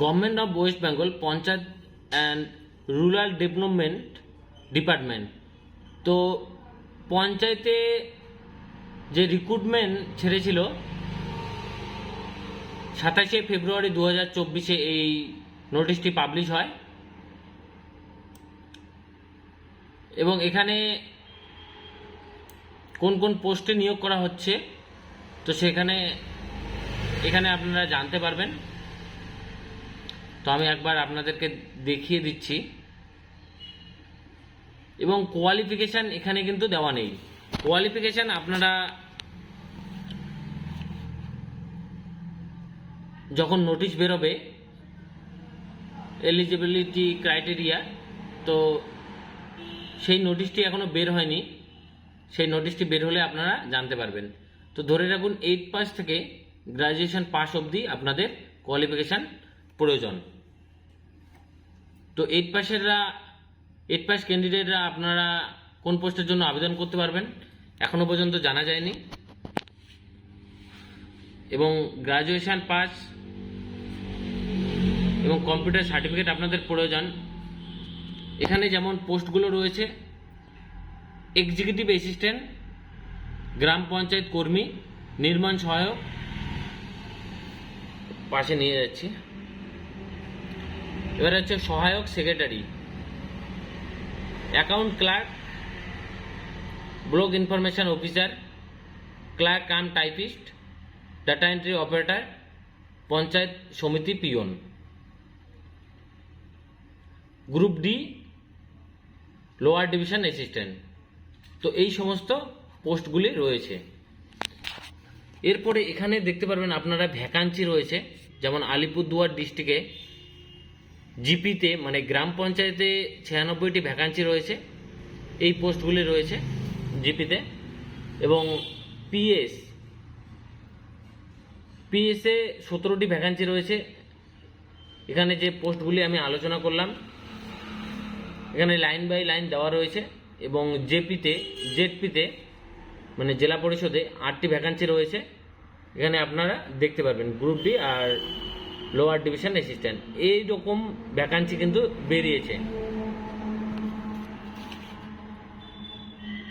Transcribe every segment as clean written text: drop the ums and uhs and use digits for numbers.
Government of West Bengal panchayat and rural development department. তো পঞ্চায়েতে যে রিক্রুটমেন্ট ছেড়েছিল 27শে ফেব্রুয়ারি 2024 এই নোটিশটি পাবলিশ হয় এবং এখানে কোন কোন পোস্টে নিয়োগ করা হচ্ছে তো এখানে আপনারা জানতে পারবেন। তো আমি একবার আপনাদেরকে দেখিয়ে দিচ্ছি এবং কোয়ালিফিকেশান এখানে কিন্তু দেওয়া নেই। কোয়ালিফিকেশান আপনারা যখন নোটিশ বেরোবে এলিজিবিলিটি ক্রাইটেরিয়া, তো সেই নোটিশটি এখনো বের হয়নি, সেই নোটিশটি বের হলে আপনারা জানতে পারবেন। তো ধরে রাখুন 8 পাস থেকে গ্রাজুয়েশন পাস অবধি আপনাদের কোয়ালিফিকেশান প্রয়োজন। তো 8 পাস ক্যান্ডিডেটরা আপনারা কোন পোস্টের জন্য আবেদন করতে পারবেন এখনো পর্যন্ত জানা যায়নি এবং গ্রাজুয়েশন পাস এবং কম্পিউটার সার্টিফিকেট আপনাদের প্রয়োজন। এখানে যেমন পোস্টগুলো রয়েছে এক্সিকিউটিভ অ্যাসিস্ট্যান্ট, গ্রাম পঞ্চায়েত কর্মী, নির্মাণ সহায়ক, পাশে নিয়ে যাচ্ছি, এবার হচ্ছে সহায়ক secretary, account clerk, block information officer, clerk cum typist, data entry operator, Panchayat Samiti peon. Group D lower division assistant. তো এই সমস্ত পোস্টগুলি রয়েছে। এরপরে এখানে দেখতে পারবেন আপনারা ভ্যাকান্সি রয়েছে, যেমন আলিপুরদুয়ার ডিস্ট্রিক্টে জিপিতে মানে গ্রাম পঞ্চায়েতে 96টি ভ্যাকান্সি রয়েছে, এই পোস্টগুলি রয়েছে জিপিতে। এবং পিএসে 17টি ভ্যাকান্সি রয়েছে। এখানে যে পোস্টগুলি আমি আলোচনা করলাম এখানে লাইন বাই লাইন দেওয়া রয়েছে। এবং জেডপিতে মানে জেলা পরিষদে 8টি ভ্যাকান্সি রয়েছে, এখানে আপনারা দেখতে পারবেন গ্রুপ ডি আর লোয়ার ডিভিশন অ্যাসিস্ট্যান্ট, এই রকম ভ্যাকান্সি কিন্তু বেরিয়েছে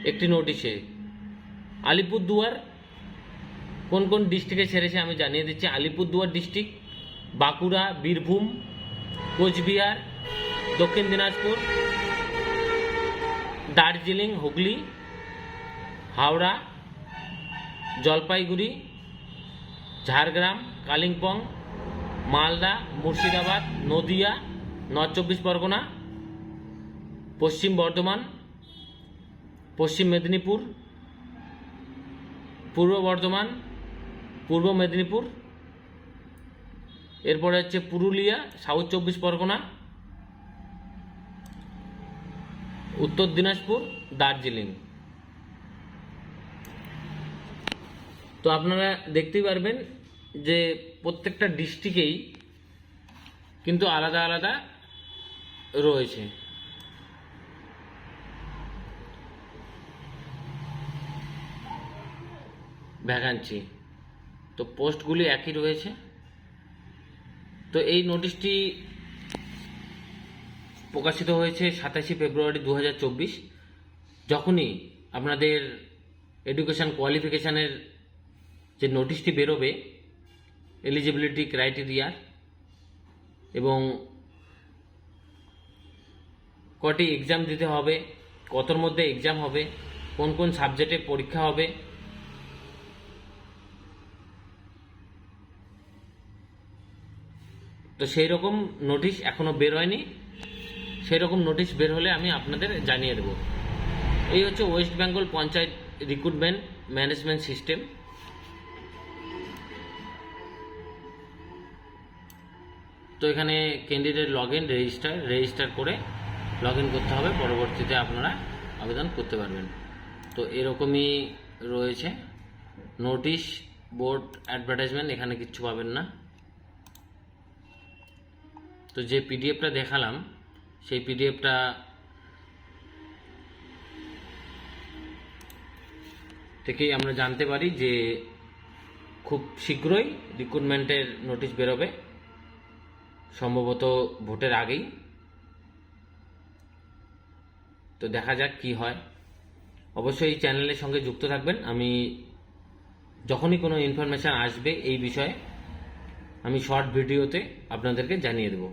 একটি নোটিশে। আলিপুরদুয়ার কোন কোন ডিস্ট্রিক্টে ছেড়েছে আমি জানিয়ে দিচ্ছি। আলিপুরদুয়ার ডিস্ট্রিক্ট, বাঁকুড়া, বীরভূম, কোচবিহার, দক্ষিণ দিনাজপুর, দার্জিলিং, হুগলি, হাওড়া, জলপাইগুড়ি, ঝাড়গ্রাম, কালিম্পং, মালদা, মুর্শিদাবাদ, নদিয়া, নর্থ 24 পরগনা, পশ্চিম বর্ধমান, পশ্চিম মেদিনীপুর, পূর্ব বর্ধমান, পূর্ব মেদিনীপুর, এরপরে হচ্ছে পুরুলিয়া, সাউথ 24 পরগনা, উত্তর দিনাজপুর, দার্জিলিং। তো আপনারা দেখতেই পারবেন যে প্রত্যেকটা ডিস্ট্রিক্টেই কিন্তু আলাদা আলাদা রয়েছে। ভ্যাকান্সি তো পোস্টগুলি একই রয়েছে। তো এই নোটিশটি প্রকাশিত হয়েছে 27শে ফেব্রুয়ারি 2024। যখনই আপনাদের এডুকেশন কোয়ালিফিকেশানের যে নোটিশটি বেরোবে এলিজিবিলিটি ক্রাইটেরিয়া এবং কটি এক্সাম দিতে হবে, কতর মধ্যে এক্সাম হবে, কোন কোন সাবজেক্টে পরীক্ষা হবে, তো সেই রকম নোটিশ এখনো বের হয়নি। সেই রকম নোটিশ বের হলে আমি আপনাদের জানিয়ে দেব। এই হচ্ছে West Bengal panchayat recruitment management system. তো এখানে ক্যান্ডিডেট রেজিস্টার করে লগ ইন করতে হবে, পরবর্তীতে আপনারা আবেদন করতে পারবেন। তো এরকমই রয়েছে নোটিশ, বোর্ড, অ্যাডভার্টাইজমেন্ট, এখানে কিচ্ছু পাবেন না। তো যে পিডিএফটা দেখালাম সেই পিডিএফটা থেকেই আমরা জানতে পারি যে খুব শীঘ্রই রিক্রুটমেন্টের নোটিশ বেরোবে। সম্ভবত ভোটের আগেই। তো দেখা যাক কি হয়। অবশ্যই এই চ্যানেলের সঙ্গে যুক্ত থাকবেন। আমি যখনই কোনো ইনফরমেশান আসবে এই বিষয়ে আমি শর্ট ভিডিওতে আপনাদেরকে জানিয়ে দেবো।